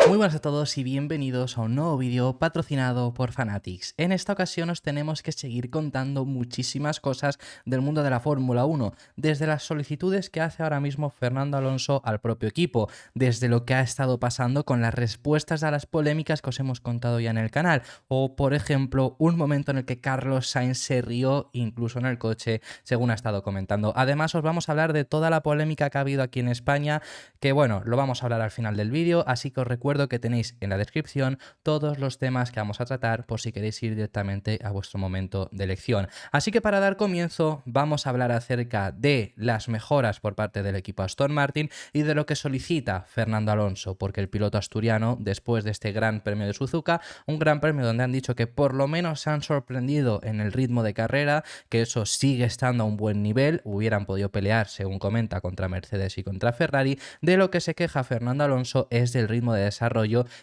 Muy buenas a todos y bienvenidos a un nuevo vídeo patrocinado por Fanatics. En esta ocasión os tenemos que seguir contando muchísimas cosas del mundo de la Fórmula 1, desde las solicitudes que hace ahora mismo Fernando Alonso al propio equipo, desde lo que ha estado pasando con las respuestas a las polémicas que os hemos contado ya en el canal, o por ejemplo un momento en el que Carlos Sainz se rió incluso en el coche, según ha estado comentando. Además os vamos a hablar de toda la polémica que ha habido aquí en España, que bueno, lo vamos a hablar al final del vídeo, así que os recuerdo que tenéis en la descripción todos los temas que vamos a tratar por si queréis ir directamente a vuestro momento de elección. Así que para dar comienzo vamos a hablar acerca de las mejoras por parte del equipo Aston Martin y de lo que solicita Fernando Alonso, porque el piloto asturiano, después de este Gran Premio de Suzuka, un gran premio donde han dicho que por lo menos se han sorprendido en el ritmo de carrera, que eso sigue estando a un buen nivel, hubieran podido pelear, según comenta, contra Mercedes y contra Ferrari. De lo que se queja Fernando Alonso es del ritmo de desarrollo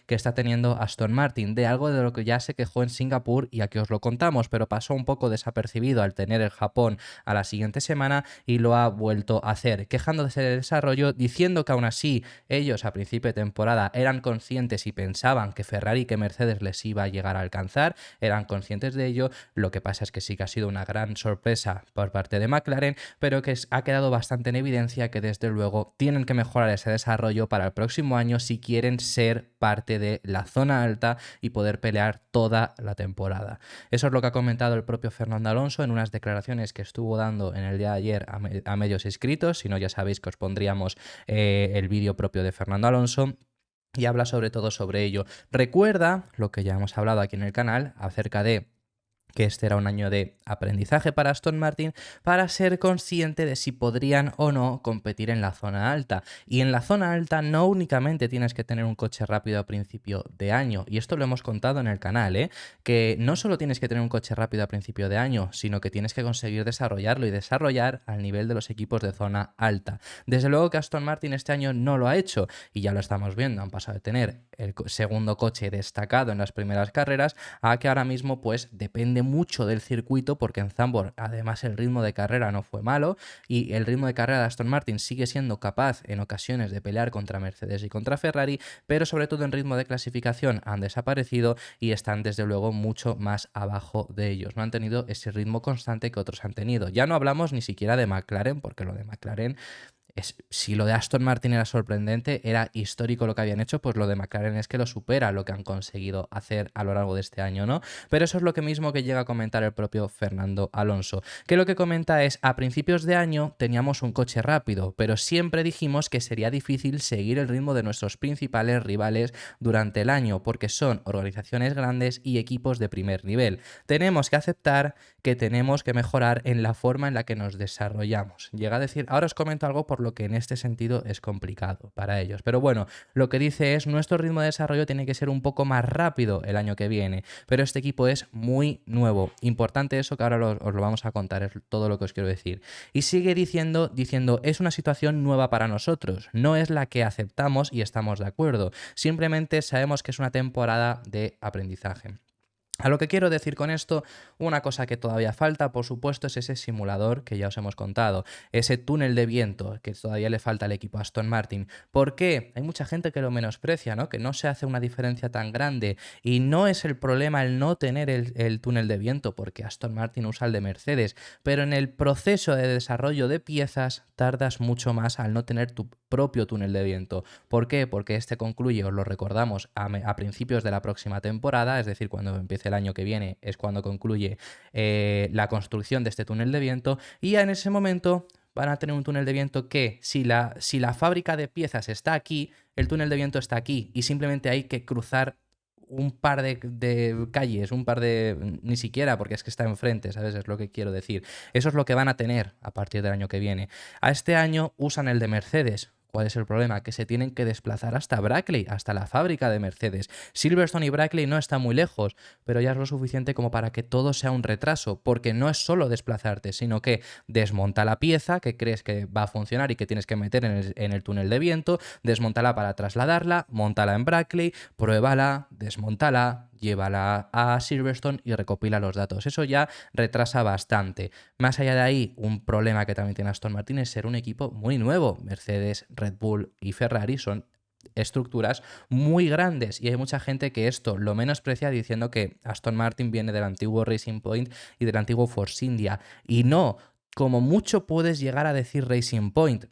que está teniendo Aston Martin, de algo de lo que ya se quejó en Singapur y aquí os lo contamos, pero pasó un poco desapercibido al tener el Japón a la siguiente semana y lo ha vuelto a hacer, quejándose del desarrollo, diciendo que aún así ellos a principio de temporada eran conscientes y pensaban que Ferrari y que Mercedes les iba a llegar a alcanzar, eran conscientes de ello. Lo que pasa es que sí que ha sido una gran sorpresa por parte de McLaren, pero que ha quedado bastante en evidencia que desde luego tienen que mejorar ese desarrollo para el próximo año si quieren ser parte de la zona alta y poder pelear toda la temporada. Eso es lo que ha comentado el propio Fernando Alonso en unas declaraciones que estuvo dando en el día de ayer a medios escritos. Si no, ya sabéis que os pondríamos el vídeo propio de Fernando Alonso. Y habla sobre todo sobre ello. Recuerda lo que ya hemos hablado aquí en el canal acerca de que este era un año de aprendizaje para Aston Martin para ser consciente de si podrían o no competir en la zona alta. Y en la zona alta no únicamente tienes que tener un coche rápido a principio de año, y esto lo hemos contado en el canal, que no solo tienes que tener un coche rápido a principio de año, sino que tienes que conseguir desarrollarlo y desarrollar al nivel de los equipos de zona alta. Desde luego que Aston Martin este año no lo ha hecho, y ya lo estamos viendo, han pasado de tener el segundo coche destacado en las primeras carreras a que ahora mismo pues depende mucho del circuito, porque en Zandvoort además el ritmo de carrera no fue malo y el ritmo de carrera de Aston Martin sigue siendo capaz en ocasiones de pelear contra Mercedes y contra Ferrari, pero sobre todo en ritmo de clasificación han desaparecido y están desde luego mucho más abajo de ellos. No han tenido ese ritmo constante que otros han tenido. Ya no hablamos ni siquiera de McLaren, porque lo de McLaren si lo de Aston Martin era sorprendente, era histórico lo que habían hecho, pues lo de McLaren es que lo supera lo que han conseguido hacer a lo largo de este año, ¿no? Pero eso es lo que mismo que llega a comentar el propio Fernando Alonso, que lo que comenta es: a principios de año teníamos un coche rápido, pero siempre dijimos que sería difícil seguir el ritmo de nuestros principales rivales durante el año, porque son organizaciones grandes y equipos de primer nivel. Tenemos que aceptar que tenemos que mejorar en la forma en la que nos desarrollamos. Llega a decir, ahora os comento algo por lo que en este sentido es complicado para ellos. Pero bueno, lo que dice es: nuestro ritmo de desarrollo tiene que ser un poco más rápido el año que viene, pero este equipo es muy nuevo. Importante eso, que ahora os lo vamos a contar, es todo lo que os quiero decir. Y sigue diciendo, es una situación nueva para nosotros, no es la que aceptamos y estamos de acuerdo, simplemente sabemos que es una temporada de aprendizaje. A lo que quiero decir con esto, una cosa que todavía falta, por supuesto, es ese simulador que ya os hemos contado, ese túnel de viento que todavía le falta al equipo Aston Martin. ¿Por qué? Hay mucha gente que lo menosprecia, ¿no? Que no se hace una diferencia tan grande, y no es el problema el no tener el túnel de viento, porque Aston Martin usa el de Mercedes, pero en el proceso de desarrollo de piezas tardas mucho más al no tener tu propio túnel de viento. ¿Por qué? Porque este concluye, os lo recordamos, a principios de la próxima temporada, es decir, cuando empiece el año que viene es cuando concluye la construcción de este túnel de viento, y ya en ese momento van a tener un túnel de viento que si la fábrica de piezas está aquí, el túnel de viento está aquí, y simplemente hay que cruzar un par de calles, ni siquiera, porque es que está enfrente, ¿sabes? Es lo que quiero decir. Eso es lo que van a tener a partir del año que viene. A este año usan el de Mercedes. ¿Cuál es el problema? Que se tienen que desplazar hasta Brackley, hasta la fábrica de Mercedes. Silverstone y Brackley no están muy lejos, pero ya es lo suficiente como para que todo sea un retraso, porque no es solo desplazarte, sino que desmonta la pieza que crees que va a funcionar y que tienes que meter en el túnel de viento, desmontala para trasladarla, móntala en Brackley, pruébala, desmontala, llévala a Silverstone y recopila los datos. Eso ya retrasa bastante. Más allá de ahí, un problema que también tiene Aston Martin es ser un equipo muy nuevo. Mercedes, Red Bull y Ferrari son estructuras muy grandes, y hay mucha gente que esto lo menosprecia diciendo que Aston Martin viene del antiguo Racing Point y del antiguo Force India, y no, como mucho puedes llegar a decir Racing Point,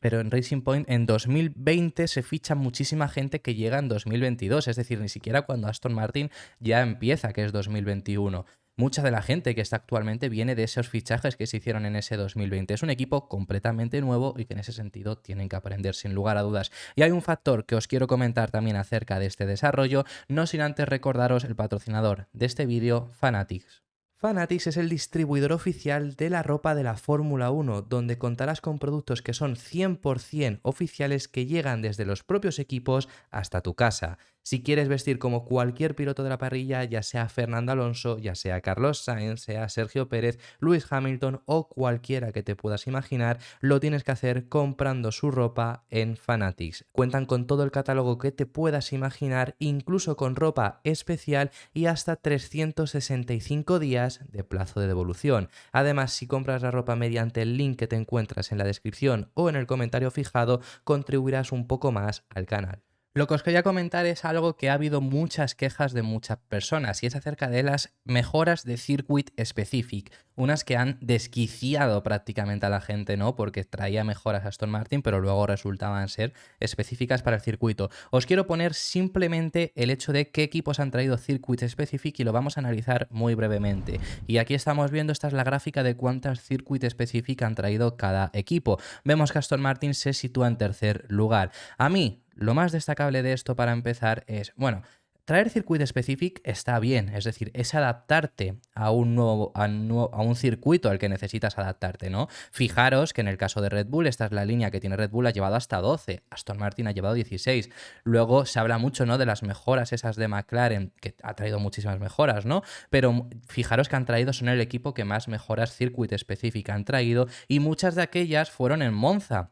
pero en Racing Point en 2020 se ficha muchísima gente que llega en 2022, es decir, ni siquiera cuando Aston Martin ya empieza, que es 2021. Mucha de la gente que está actualmente viene de esos fichajes que se hicieron en ese 2020. Es un equipo completamente nuevo y que en ese sentido tienen que aprender sin lugar a dudas. Y hay un factor que os quiero comentar también acerca de este desarrollo, no sin antes recordaros el patrocinador de este vídeo, Fanatics. Fanatics es el distribuidor oficial de la ropa de la Fórmula 1, donde contarás con productos que son 100% oficiales que llegan desde los propios equipos hasta tu casa. Si quieres vestir como cualquier piloto de la parrilla, ya sea Fernando Alonso, ya sea Carlos Sainz, sea Sergio Pérez, Lewis Hamilton o cualquiera que te puedas imaginar, lo tienes que hacer comprando su ropa en Fanatics. Cuentan con todo el catálogo que te puedas imaginar, incluso con ropa especial y hasta 365 días de plazo de devolución. Además, si compras la ropa mediante el link que te encuentras en la descripción o en el comentario fijado, contribuirás un poco más al canal. Lo que os quería comentar es algo que ha habido muchas quejas de muchas personas, y es acerca de las mejoras de Circuit Specific, unas que han desquiciado prácticamente a la gente, ¿no? Porque traía mejoras a Aston Martin, pero luego resultaban ser específicas para el circuito. Os quiero poner simplemente el hecho de qué equipos han traído Circuit Specific y lo vamos a analizar muy brevemente. Y aquí estamos viendo, esta es la gráfica de cuántas Circuit Specific han traído cada equipo. Vemos que Aston Martin se sitúa en tercer lugar. A mí, lo más destacable de esto para empezar es, bueno, traer Circuit Specific está bien, es decir, es adaptarte a un circuito al que necesitas adaptarte, ¿no? Fijaros que en el caso de Red Bull, esta es la línea que tiene Red Bull, ha llevado hasta 12, Aston Martin ha llevado 16. Luego se habla mucho, ¿no?, de las mejoras esas de McLaren, que ha traído muchísimas mejoras, ¿no? Pero fijaros que han traído, son el equipo que más mejoras Circuit Specific han traído, y muchas de aquellas fueron en Monza.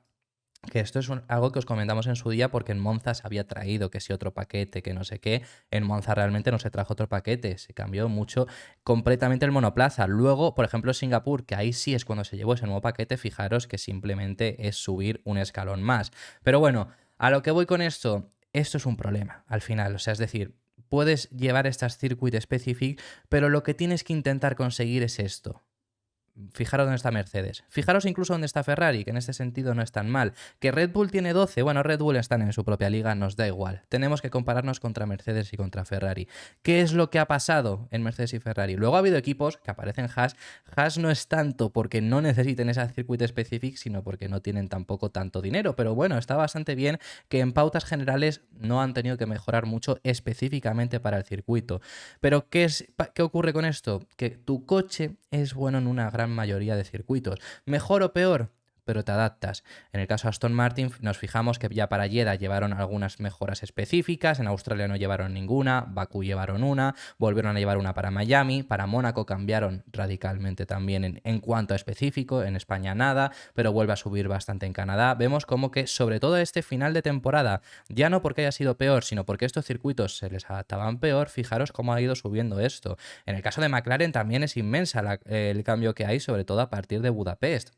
Que esto es algo que os comentamos en su día, porque en Monza se había traído que si otro paquete, que no sé qué. En Monza realmente no se trajo otro paquete, se cambió mucho completamente el monoplaza. Luego, por ejemplo, Singapur, que ahí sí es cuando se llevó ese nuevo paquete, fijaros que simplemente es subir un escalón más. Pero bueno, a lo que voy con esto es un problema al final, o sea, es decir, puedes llevar estas Circuit Specific, pero lo que tienes que intentar conseguir es esto. Fijaros dónde está Mercedes. Fijaros incluso dónde está Ferrari, que en este sentido no es tan mal. Que Red Bull tiene 12, bueno, Red Bull están en su propia liga, nos da igual. Tenemos que compararnos contra Mercedes y contra Ferrari. ¿Qué es lo que ha pasado en Mercedes y Ferrari? Luego ha habido equipos que aparecen Haas. Haas no es tanto porque no necesiten esa circuito específico, sino porque no tienen tampoco tanto dinero. Pero bueno, está bastante bien que en pautas generales no han tenido que mejorar mucho específicamente para el circuito. Pero ¿qué ocurre con esto? Que tu coche es bueno en una gran mayoría de circuitos. ¿Mejor o peor? Pero te adaptas. En el caso de Aston Martin nos fijamos que ya para Jeddah llevaron algunas mejoras específicas, en Australia no llevaron ninguna, Bakú llevaron una, volvieron a llevar una para Miami, para Mónaco cambiaron radicalmente también en cuanto a específico, en España nada, pero vuelve a subir bastante en Canadá. Vemos como que sobre todo este final de temporada, ya no porque haya sido peor, sino porque estos circuitos se les adaptaban peor, fijaros cómo ha ido subiendo esto. En el caso de McLaren también es inmensa el cambio que hay, sobre todo a partir de Budapest.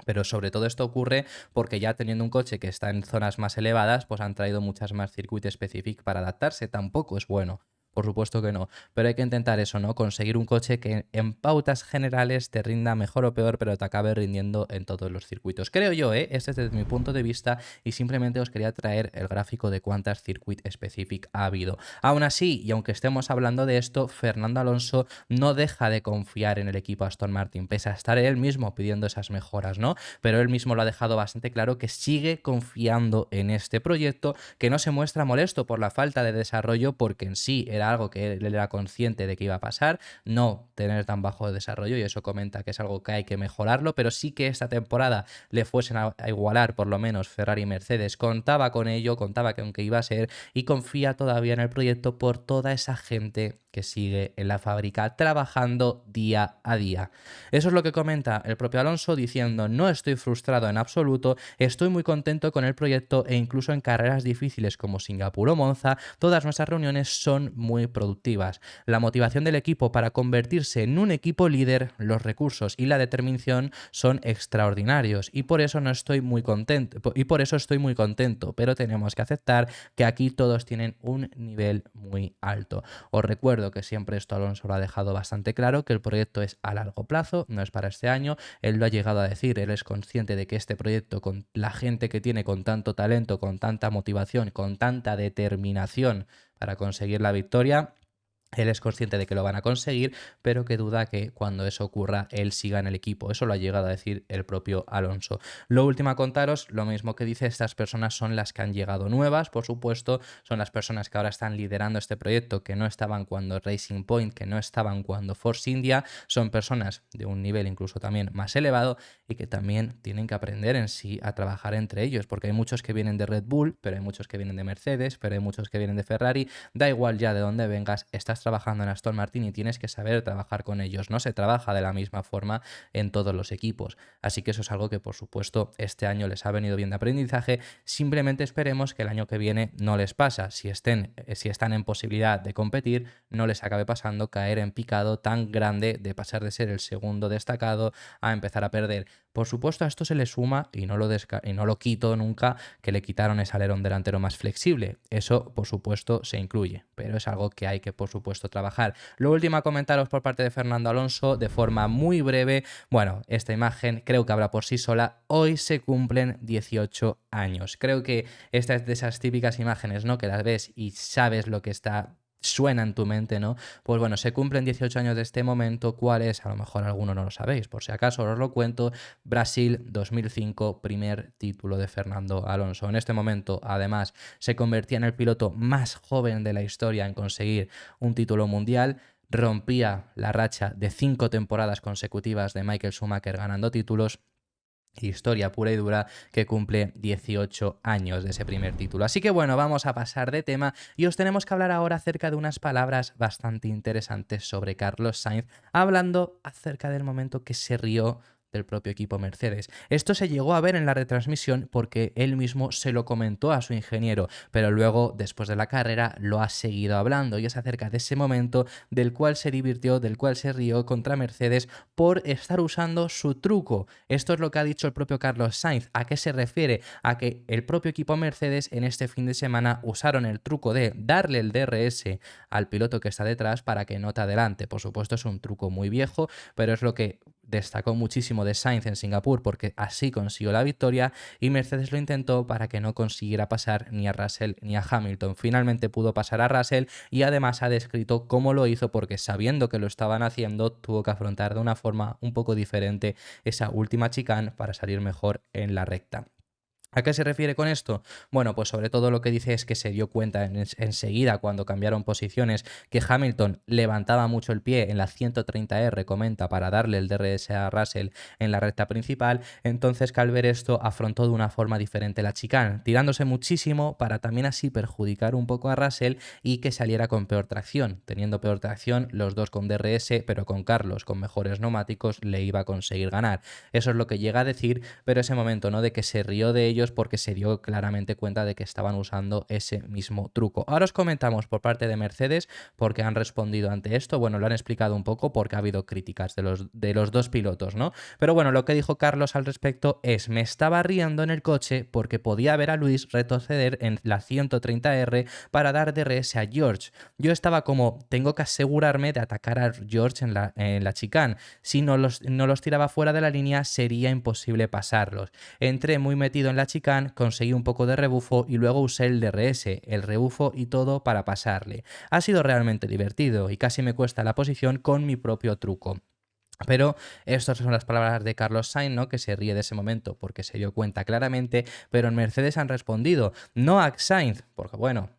Pero sobre todo esto ocurre porque ya teniendo un coche que está en zonas más elevadas, pues han traído muchas más Circuit Specific para adaptarse. Tampoco es bueno, por supuesto que no, pero hay que intentar eso, ¿no? Conseguir un coche que en pautas generales te rinda mejor o peor, pero te acabe rindiendo en todos los circuitos. Creo yo, este es desde mi punto de vista, y simplemente os quería traer el gráfico de cuántas Circuit Specific ha habido. Aún así, y aunque estemos hablando de esto, Fernando Alonso no deja de confiar en el equipo Aston Martin, pese a estar él mismo pidiendo esas mejoras, ¿no? Pero él mismo lo ha dejado bastante claro que sigue confiando en este proyecto, que no se muestra molesto por la falta de desarrollo, porque en sí era algo que él era consciente de que iba a pasar, no tener tan bajo de desarrollo, y eso comenta que es algo que hay que mejorarlo, pero sí que esta temporada le fuesen a igualar por lo menos Ferrari y Mercedes, contaba con ello, contaba que aunque iba a ser, y confía todavía en el proyecto por toda esa gente que sigue en la fábrica trabajando día a día. Eso es lo que comenta el propio Alonso diciendo: no estoy frustrado en absoluto, estoy muy contento con el proyecto e incluso en carreras difíciles como Singapur o Monza, todas nuestras reuniones son muy productivas. La motivación del equipo para convertirse en un equipo líder, los recursos y la determinación son extraordinarios y por eso no estoy muy contento, pero tenemos que aceptar que aquí todos tienen un nivel muy alto. Os recuerdo que siempre esto Alonso lo ha dejado bastante claro, que el proyecto es a largo plazo, no es para este año. Él lo ha llegado a decir, él es consciente de que este proyecto, con la gente que tiene, con tanto talento, con tanta motivación, con tanta determinación para conseguir la victoria, él es consciente de que lo van a conseguir, pero que duda que cuando eso ocurra él siga en el equipo. Eso lo ha llegado a decir el propio Alonso. Lo último a contaros, lo mismo que dice, estas personas son las que han llegado nuevas, por supuesto, son las personas que ahora están liderando este proyecto, que no estaban cuando Racing Point, que no estaban cuando Force India, son personas de un nivel incluso también más elevado y que también tienen que aprender en sí a trabajar entre ellos, porque hay muchos que vienen de Red Bull, pero hay muchos que vienen de Mercedes, pero hay muchos que vienen de Ferrari, da igual ya de dónde vengas, estás trabajando en Aston Martin y tienes que saber trabajar con ellos. No se trabaja de la misma forma en todos los equipos. Así que eso es algo que, por supuesto, este año les ha venido bien de aprendizaje. Simplemente esperemos que el año que viene no les pasa. Si están en posibilidad de competir, no les acabe pasando caer en picado tan grande de pasar de ser el segundo destacado a empezar a perder. Por supuesto, a esto se le suma, y no lo quito nunca, que le quitaron ese alerón delantero más flexible. Eso, por supuesto, se incluye, pero es algo que hay que, por supuesto, trabajar. Lo último a comentaros por parte de Fernando Alonso, de forma muy breve. Bueno, esta imagen creo que habla por sí sola. Hoy se cumplen 18 años. Creo que esta es de esas típicas imágenes, ¿no? Que las ves y sabes lo que suena en tu mente, ¿no? Pues bueno, se cumplen 18 años de este momento. ¿Cuál es? A lo mejor alguno no lo sabéis, por si acaso os lo cuento. Brasil 2005, primer título de Fernando Alonso. En este momento, además, se convertía en el piloto más joven de la historia en conseguir un título mundial. Rompía la racha de 5 temporadas consecutivas de Michael Schumacher ganando títulos. Historia pura y dura que cumple 18 años de ese primer título. Así que bueno, vamos a pasar de tema y os tenemos que hablar ahora acerca de unas palabras bastante interesantes sobre Carlos Sainz, hablando acerca del momento que se rió del propio equipo Mercedes. Esto se llegó a ver en la retransmisión porque él mismo se lo comentó a su ingeniero, pero luego, después de la carrera, lo ha seguido hablando y es acerca de ese momento del cual se divirtió, del cual se rió contra Mercedes por estar usando su truco. Esto es lo que ha dicho el propio Carlos Sainz. ¿A qué se refiere? A que el propio equipo Mercedes en este fin de semana usaron el truco de darle el DRS al piloto que está detrás para que no te adelante. Por supuesto, es un truco muy viejo, pero es lo que destacó muchísimo de Sainz en Singapur porque así consiguió la victoria, y Mercedes lo intentó para que no consiguiera pasar ni a Russell ni a Hamilton. Finalmente pudo pasar a Russell y además ha descrito cómo lo hizo porque, sabiendo que lo estaban haciendo, tuvo que afrontar de una forma un poco diferente esa última chicane para salir mejor en la recta. ¿A qué se refiere con esto? Bueno, pues sobre todo lo que dice es que se dio cuenta enseguida, cuando cambiaron posiciones, que Hamilton levantaba mucho el pie en la 130R, comenta, para darle el DRS a Russell en la recta principal. Entonces, que al ver esto, afrontó de una forma diferente la chicane, tirándose muchísimo para también así perjudicar un poco a Russell y que saliera con peor tracción. Teniendo peor tracción, los dos con DRS, pero con Carlos con mejores neumáticos, le iba a conseguir ganar. Eso es lo que llega a decir, pero ese momento, ¿no?, de que se rió de ellos porque se dio claramente cuenta de que estaban usando ese mismo truco. Ahora os comentamos por parte de Mercedes porque han respondido ante esto. Bueno, lo han explicado un poco porque ha habido críticas de los dos pilotos, ¿no? Pero bueno, lo que dijo Carlos al respecto es: me estaba riendo en el coche porque podía ver a Luis retroceder en la 130R para dar DRS a George. Yo estaba como, tengo que asegurarme de atacar a George en la chicane. Si no los tiraba fuera de la línea, sería imposible pasarlos. Entré muy metido en la chicane, conseguí un poco de rebufo y luego usé el DRS, el rebufo y todo para pasarle. Ha sido realmente divertido y casi me cuesta la posición con mi propio truco. Pero estas son las palabras de Carlos Sainz, ¿no?, que se ríe de ese momento porque se dio cuenta claramente, pero en Mercedes han respondido, no a Sainz, porque bueno,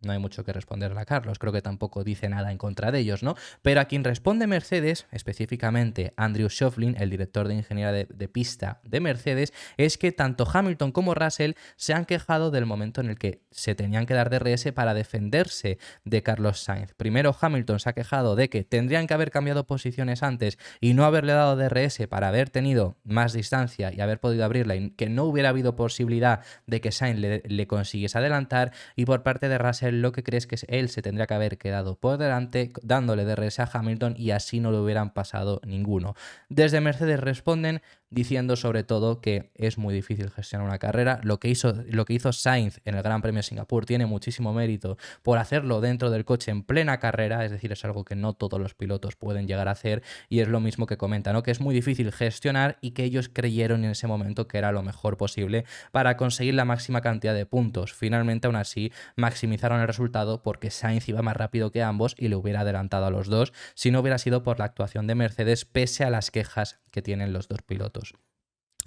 no hay mucho que responderle a Carlos, creo que tampoco dice nada en contra de ellos, ¿no? Pero a quien responde Mercedes, específicamente Andrew Shovlin, el director de ingeniería de pista de Mercedes, es que tanto Hamilton como Russell se han quejado del momento en el que se tenían que dar DRS para defenderse de Carlos Sainz. Primero Hamilton se ha quejado de que tendrían que haber cambiado posiciones antes y no haberle dado DRS para haber tenido más distancia y haber podido abrirla y que no hubiera habido posibilidad de que Sainz le consiguiese adelantar, y por parte de Russell lo que crees que él se tendría que haber quedado por delante dándole DRS a Hamilton y así no le hubieran pasado ninguno. Desde Mercedes responden diciendo sobre todo que es muy difícil gestionar una carrera. Lo que hizo Sainz en el Gran Premio de Singapur tiene muchísimo mérito por hacerlo dentro del coche en plena carrera, es decir, es algo que no todos los pilotos pueden llegar a hacer, y es lo mismo que comenta, ¿no? Que es muy difícil gestionar y que ellos creyeron en ese momento que era lo mejor posible para conseguir la máxima cantidad de puntos. Finalmente, aún así, maximizaron el resultado porque Sainz iba más rápido que ambos y le hubiera adelantado a los dos si no hubiera sido por la actuación de Mercedes, pese a las quejas que tienen los dos pilotos.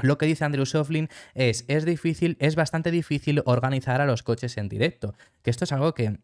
Lo que dice Andrew Shovlin es bastante difícil organizar a los coches en directo, que esto es algo que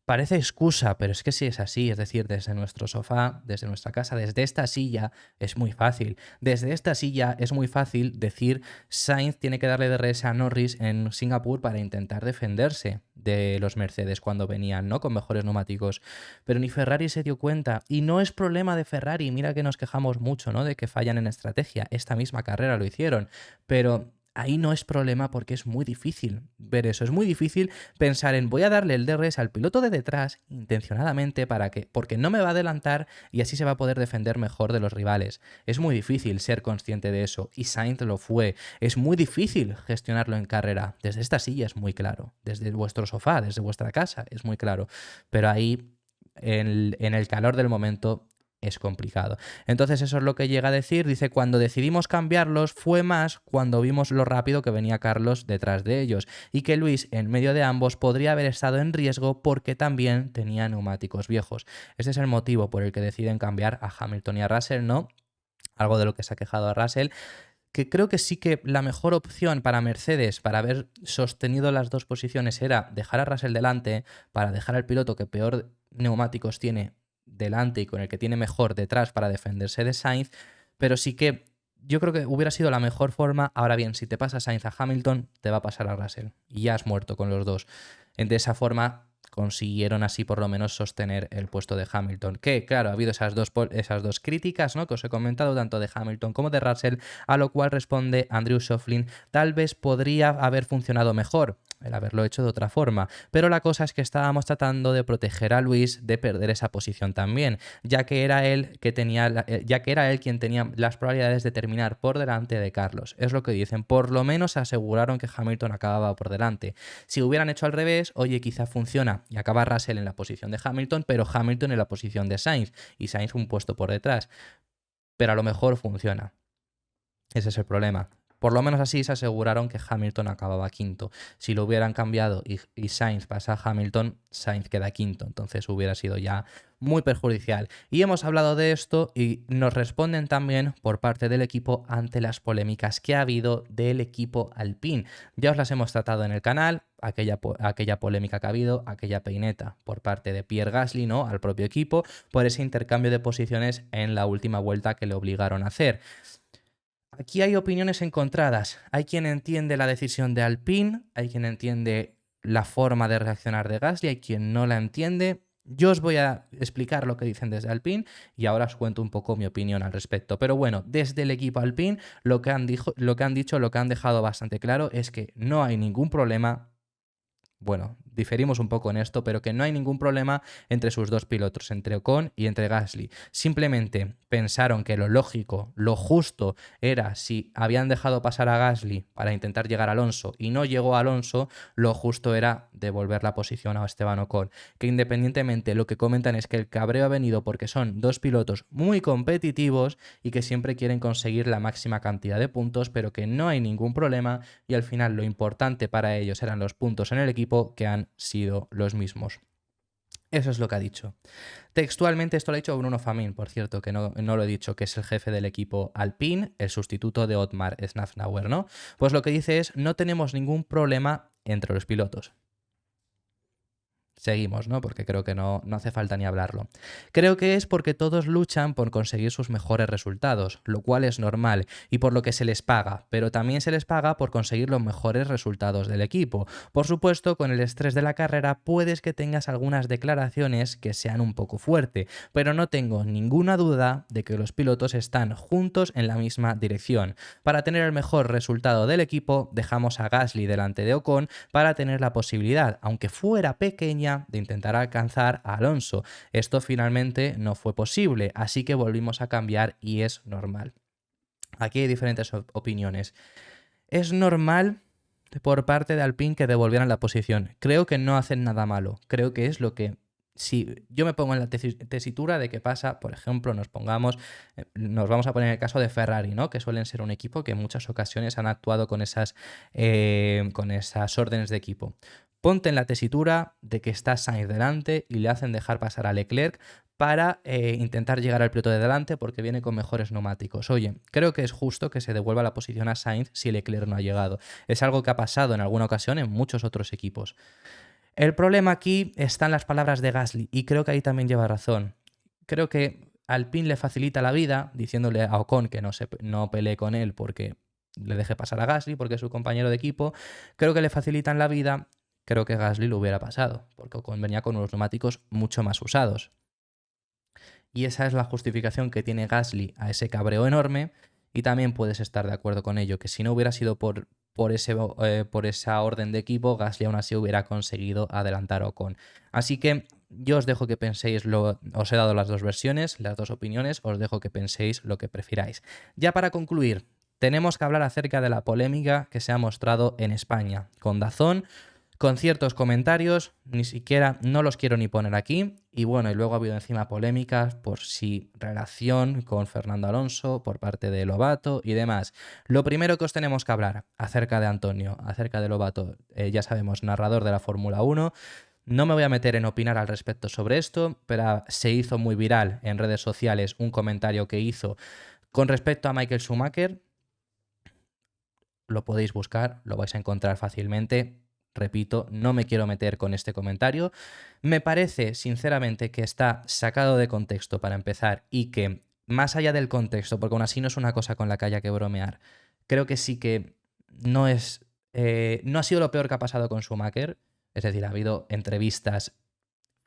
parece excusa, pero es que sí es así, es decir, desde nuestro sofá, desde nuestra casa, desde esta silla es muy fácil. Desde esta silla es muy fácil decir Sainz tiene que darle DRS a Norris en Singapur para intentar defenderse de los Mercedes cuando venían, ¿no? Con mejores neumáticos. Pero ni Ferrari se dio cuenta, y no es problema de Ferrari, mira que nos quejamos mucho, ¿no? De que fallan en estrategia, esta misma carrera lo hicieron, pero ahí no es problema porque es muy difícil ver eso. Es muy difícil pensar en voy a darle el DRS al piloto de detrás intencionadamente porque no me va a adelantar y así se va a poder defender mejor de los rivales. Es muy difícil ser consciente de eso y Sainz lo fue. Es muy difícil gestionarlo en carrera. Desde esta silla es muy claro. Desde vuestro sofá, desde vuestra casa es muy claro. Pero ahí en el calor del momento es complicado. Entonces eso es lo que llega a decir. Dice, cuando decidimos cambiarlos fue más cuando vimos lo rápido que venía Carlos detrás de ellos y que Luis en medio de ambos podría haber estado en riesgo porque también tenía neumáticos viejos. Este es el motivo por el que deciden cambiar a Hamilton y a Russell, ¿no? Algo de lo que se ha quejado a Russell, que creo que sí que la mejor opción para Mercedes, para haber sostenido las dos posiciones, era dejar a Russell delante, para dejar al piloto que peor neumáticos tiene delante y con el que tiene mejor detrás para defenderse de Sainz, pero sí que yo creo que hubiera sido la mejor forma. Ahora bien, si te pasa Sainz a Hamilton, te va a pasar a Russell y ya has muerto con los dos. De esa forma consiguieron así por lo menos sostener el puesto de Hamilton. Que claro, ha habido esas dos críticas, ¿no? Que os he comentado, tanto de Hamilton como de Russell, a lo cual responde Andrew Shovlin, tal vez podría haber funcionado mejor el haberlo hecho de otra forma, pero la cosa es que estábamos tratando de proteger a Luis de perder esa posición también, ya que era él quien tenía las probabilidades de terminar por delante de Carlos. Es lo que dicen, por lo menos aseguraron que Hamilton acababa por delante. Si hubieran hecho al revés, oye, quizá funciona y acaba Russell en la posición de Hamilton, pero Hamilton en la posición de Sainz y Sainz un puesto por detrás. Pero a lo mejor funciona. Ese es el problema. Por lo menos así se aseguraron que Hamilton acababa quinto. Si lo hubieran cambiado y Sainz pasa a Hamilton, Sainz queda quinto. Entonces hubiera sido ya muy perjudicial. Y hemos hablado de esto y nos responden también por parte del equipo ante las polémicas que ha habido del equipo Alpine. Ya os las hemos tratado en el canal, aquella polémica que ha habido, aquella peineta por parte de Pierre Gasly, ¿no? Al propio equipo, por ese intercambio de posiciones en la última vuelta que le obligaron a hacer. Aquí hay opiniones encontradas. Hay quien entiende la decisión de Alpine, hay quien entiende la forma de reaccionar de Gasly, hay quien no la entiende. Yo os voy a explicar lo que dicen desde Alpine y ahora os cuento un poco mi opinión al respecto. Pero bueno, desde el equipo Alpine lo que han dejado bastante claro es que no hay ningún problema. Bueno, diferimos un poco en esto, pero que no hay ningún problema entre sus dos pilotos, entre Ocon y entre Gasly. Simplemente pensaron que lo lógico, lo justo era, si habían dejado pasar a Gasly para intentar llegar a Alonso y no llegó a Alonso, lo justo era devolver la posición a Esteban Ocon. Que independientemente lo que comentan es que el cabreo ha venido porque son dos pilotos muy competitivos y que siempre quieren conseguir la máxima cantidad de puntos, pero que no hay ningún problema y al final lo importante para ellos eran los puntos en el equipo, que han sido los mismos. Eso es lo que ha dicho. Textualmente esto lo ha dicho Bruno Famín, por cierto, que no lo he dicho, que es el jefe del equipo Alpine, el sustituto de Otmar Szafnauer, ¿no? Pues lo que dice es, no tenemos ningún problema entre los pilotos. Seguimos, ¿no? Porque creo que no hace falta ni hablarlo. Creo que es porque todos luchan por conseguir sus mejores resultados, lo cual es normal, y por lo que se les paga, pero también se les paga por conseguir los mejores resultados del equipo. Por supuesto, con el estrés de la carrera puedes que tengas algunas declaraciones que sean un poco fuerte, pero no tengo ninguna duda de que los pilotos están juntos en la misma dirección. Para tener el mejor resultado del equipo, dejamos a Gasly delante de Ocon para tener la posibilidad, aunque fuera pequeña, de intentar alcanzar a Alonso. Esto finalmente no fue posible, así que volvimos a cambiar y es normal. Aquí hay diferentes opiniones. Es normal por parte de Alpine que devolvieran la posición. Creo que no hacen nada malo. Creo que es lo que... Si yo me pongo en la tesitura de qué pasa, por ejemplo, nos vamos a poner el caso de Ferrari, ¿no? Que suelen ser un equipo que en muchas ocasiones han actuado con esas órdenes de equipo. Ponte en la tesitura de que está Sainz delante y le hacen dejar pasar a Leclerc para intentar llegar al piloto de delante porque viene con mejores neumáticos. Oye, creo que es justo que se devuelva la posición a Sainz si Leclerc no ha llegado. Es algo que ha pasado en alguna ocasión en muchos otros equipos. El problema aquí está en las palabras de Gasly y creo que ahí también lleva razón. Creo que Alpine le facilita la vida diciéndole a Ocon que no pelee con él porque le deje pasar a Gasly porque es su compañero de equipo. Creo que le facilitan la vida. Creo que Gasly lo hubiera pasado porque Ocon venía con unos neumáticos mucho más usados. Y esa es la justificación que tiene Gasly a ese cabreo enorme y también puedes estar de acuerdo con ello, que si no hubiera sido por esa orden de equipo, Gasly aún así hubiera conseguido adelantar a Ocon. Así que yo os dejo que penséis, os he dado las dos versiones, las dos opiniones, os dejo que penséis lo que prefiráis. Ya para concluir, tenemos que hablar acerca de la polémica que se ha mostrado en España, con DAZN, con ciertos comentarios, ni siquiera no los quiero ni poner aquí, y bueno, y luego ha habido encima polémicas por si relación con Fernando Alonso por parte de Lobato y demás. Lo primero que os tenemos que hablar acerca de Antonio, acerca de Lobato, ya sabemos, narrador de la Fórmula 1, no me voy a meter en opinar al respecto sobre esto, pero se hizo muy viral en redes sociales un comentario que hizo con respecto a Michael Schumacher. Lo podéis buscar, lo vais a encontrar fácilmente. Repito, no me quiero meter con este comentario. Me parece, sinceramente, que está sacado de contexto para empezar y que, más allá del contexto, porque aún así no es una cosa con la que haya que bromear, creo que sí que no ha sido lo peor que ha pasado con Schumacher. Es decir, ha habido entrevistas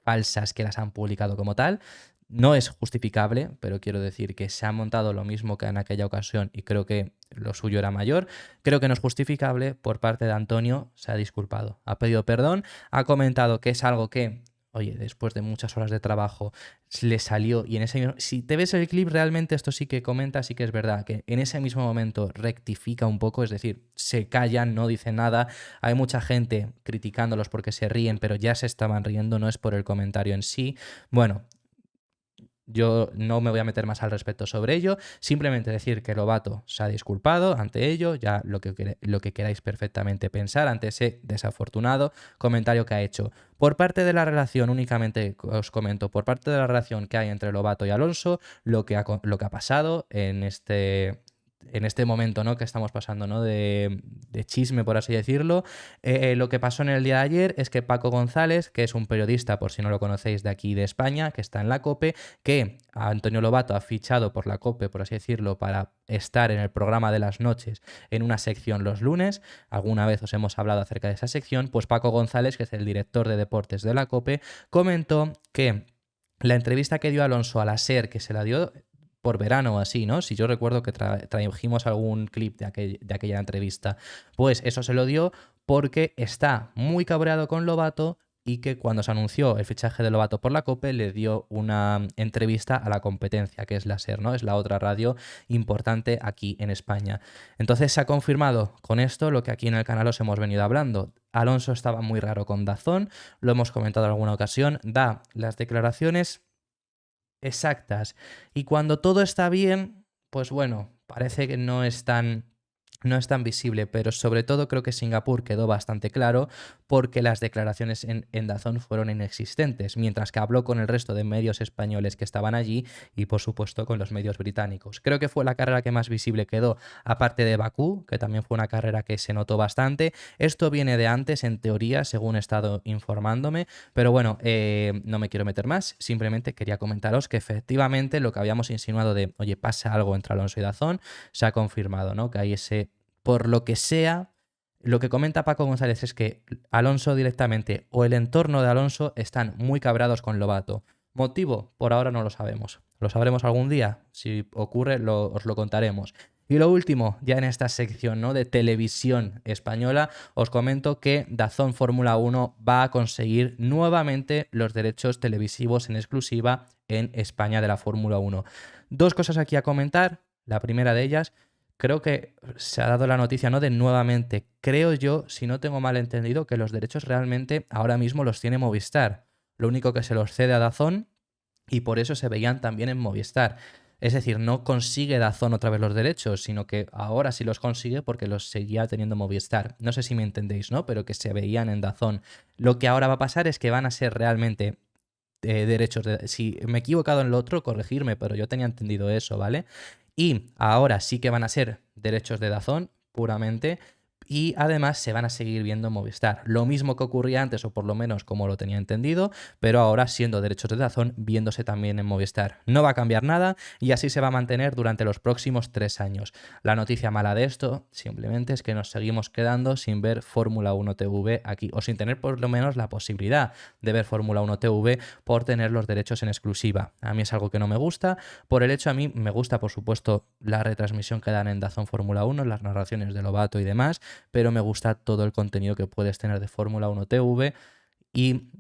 falsas que las han publicado como tal. No es justificable, pero quiero decir que se ha montado lo mismo que en aquella ocasión y creo que lo suyo era mayor. Creo que no es justificable. Por parte de Antonio se ha disculpado, ha pedido perdón, ha comentado que es algo que, oye, después de muchas horas de trabajo le salió y si te ves el clip realmente esto sí que comenta, sí que es verdad que en ese mismo momento rectifica un poco, es decir, se callan, no dicen nada, hay mucha gente criticándolos porque se ríen, pero ya se estaban riendo, no es por el comentario en sí. Bueno, yo no me voy a meter más al respecto sobre ello, simplemente decir que Lobato se ha disculpado ante ello, ya lo que queráis perfectamente pensar ante ese desafortunado comentario que ha hecho. Por parte de la relación, únicamente os comento, por parte de la relación que hay entre Lobato y Alonso, lo que ha pasado en este momento, ¿no?, que estamos pasando, ¿no?, de chisme, por así decirlo. Lo que pasó en el día de ayer es que Paco González, que es un periodista, por si no lo conocéis, de aquí de España, que está en la COPE, que a Antonio Lobato ha fichado por la COPE, por así decirlo, para estar en el programa de las noches en una sección los lunes. Alguna vez os hemos hablado acerca de esa sección. Pues Paco González, que es el director de deportes de la COPE, comentó que la entrevista que dio Alonso a la SER, que se la dio por verano o así, ¿no? Si yo recuerdo que trajimos algún clip de aquella entrevista, pues eso se lo dio porque está muy cabreado con Lobato y que cuando se anunció el fichaje de Lobato por la COPE le dio una entrevista a la competencia, que es la SER, ¿no? Es la otra radio importante aquí en España. Entonces se ha confirmado con esto lo que aquí en el canal os hemos venido hablando. Alonso estaba muy raro con DAZN, lo hemos comentado en alguna ocasión, da las declaraciones exactas y cuando todo está bien, pues bueno, parece que no es tan no es tan visible, pero sobre todo creo que Singapur quedó bastante claro porque las declaraciones en DAZN fueron inexistentes, mientras que habló con el resto de medios españoles que estaban allí y por supuesto con los medios británicos. Creo que fue la carrera que más visible quedó, aparte de Bakú, que también fue una carrera que se notó bastante. Esto viene de antes, en teoría, según he estado informándome, pero bueno, no me quiero meter más, simplemente quería comentaros que efectivamente lo que habíamos insinuado de, oye, pasa algo entre Alonso y DAZN, se ha confirmado, ¿no? Que hay ese, por lo que sea, lo que comenta Paco González es que Alonso directamente o el entorno de Alonso están muy cabrados con Lobato. ¿Motivo? Por ahora no lo sabemos. ¿Lo sabremos algún día? Si ocurre, os lo contaremos. Y lo último, ya en esta sección, ¿no?, de televisión española, os comento que DAZN Fórmula 1 va a conseguir nuevamente los derechos televisivos en exclusiva en España de la Fórmula 1. Dos cosas aquí a comentar. La primera de ellas, creo que se ha dado la noticia, ¿no?, de nuevamente. Creo yo, si no tengo mal entendido, que los derechos realmente ahora mismo los tiene Movistar. Lo único que se los cede a DAZN y por eso se veían también en Movistar. Es decir, no consigue DAZN otra vez los derechos, sino que ahora sí los consigue porque los seguía teniendo Movistar. No sé si me entendéis, ¿no? Pero que se veían en DAZN. Lo que ahora va a pasar es que van a ser realmente derechos de... Si me he equivocado en lo otro, corregirme, pero yo tenía entendido eso, ¿vale? Y ahora sí que van a ser derechos de DAZN puramente y además se van a seguir viendo en Movistar. Lo mismo que ocurría antes, o por lo menos como lo tenía entendido, pero ahora siendo derechos de DAZN viéndose también en Movistar. No va a cambiar nada y así se va a mantener durante los próximos 3 años. La noticia mala de esto simplemente es que nos seguimos quedando sin ver Fórmula 1 TV aquí, o sin tener por lo menos la posibilidad de ver Fórmula 1 TV por tener los derechos en exclusiva. A mí es algo que no me gusta. Por el hecho, a mí me gusta, por supuesto, la retransmisión que dan en DAZN Fórmula 1, las narraciones de Lobato y demás, pero me gusta todo el contenido que puedes tener de Fórmula 1 TV y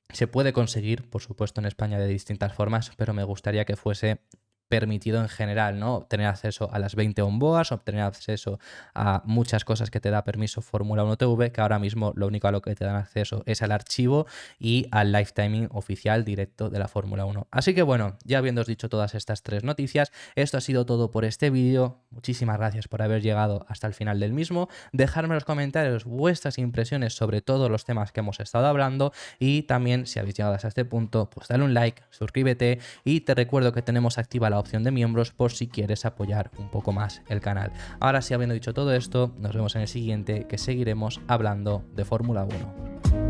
se puede conseguir, por supuesto, en España de distintas formas, pero me gustaría que fuese permitido en general, ¿no? Obtener acceso a las 20 onboards, obtener acceso a muchas cosas que te da permiso Fórmula 1 TV, que ahora mismo lo único a lo que te dan acceso es al archivo y al live timing oficial directo de la Fórmula 1. Así que bueno, ya habiéndoos dicho todas estas 3 noticias, esto ha sido todo por este vídeo. Muchísimas gracias por haber llegado hasta el final del mismo. Dejadme en los comentarios vuestras impresiones sobre todos los temas que hemos estado hablando y también, si habéis llegado hasta este punto, pues dale un like, suscríbete y te recuerdo que tenemos activa la opción de miembros por si quieres apoyar un poco más el canal. Ahora sí, habiendo dicho todo esto, nos vemos en el siguiente, que seguiremos hablando de Fórmula 1.